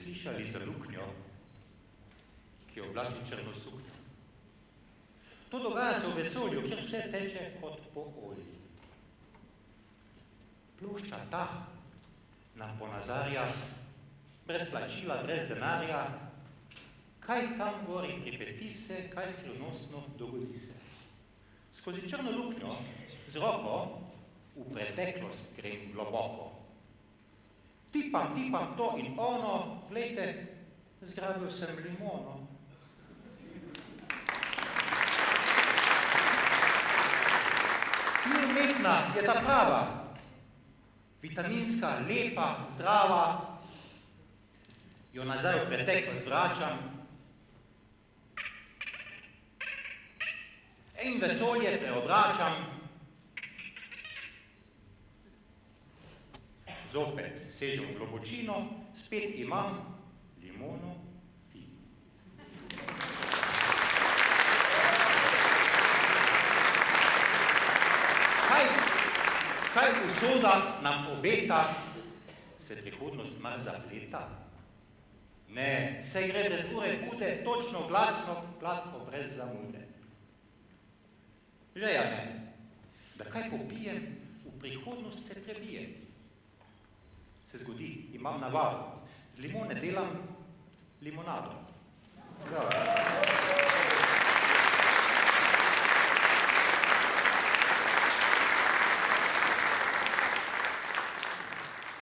slišali za luknjo, ki oblači črno suknjo? To dogaja se v vesolju, kjer vse teče kot po olji. Plošča ta nam ponazarja, brez plačila, brez denarja, kaj tam gori pripeti se, kaj skrivnostno dogodi se. Skozi črno luknjo z roko v preteklost grem globoko. Tipam to in ono, glejte, zgrabil sem limono. Ni umetna, je ta prava, vitaminska, lepa, zdrava, jo nazaj v preteklost vračam in vesolje preobračam. Zopet sežem v globočino, spet imam limono fino. Kaj usoda nam obeta, se prihodnost mar zapleta? Ne, vse gre brez ure hude, točno, glasno, gladko, brez zamude. Žeja me, da kaj popijem, v prihodnost se prebijem. Se zgodi, imam navado, z limone delam limonado. Bravo.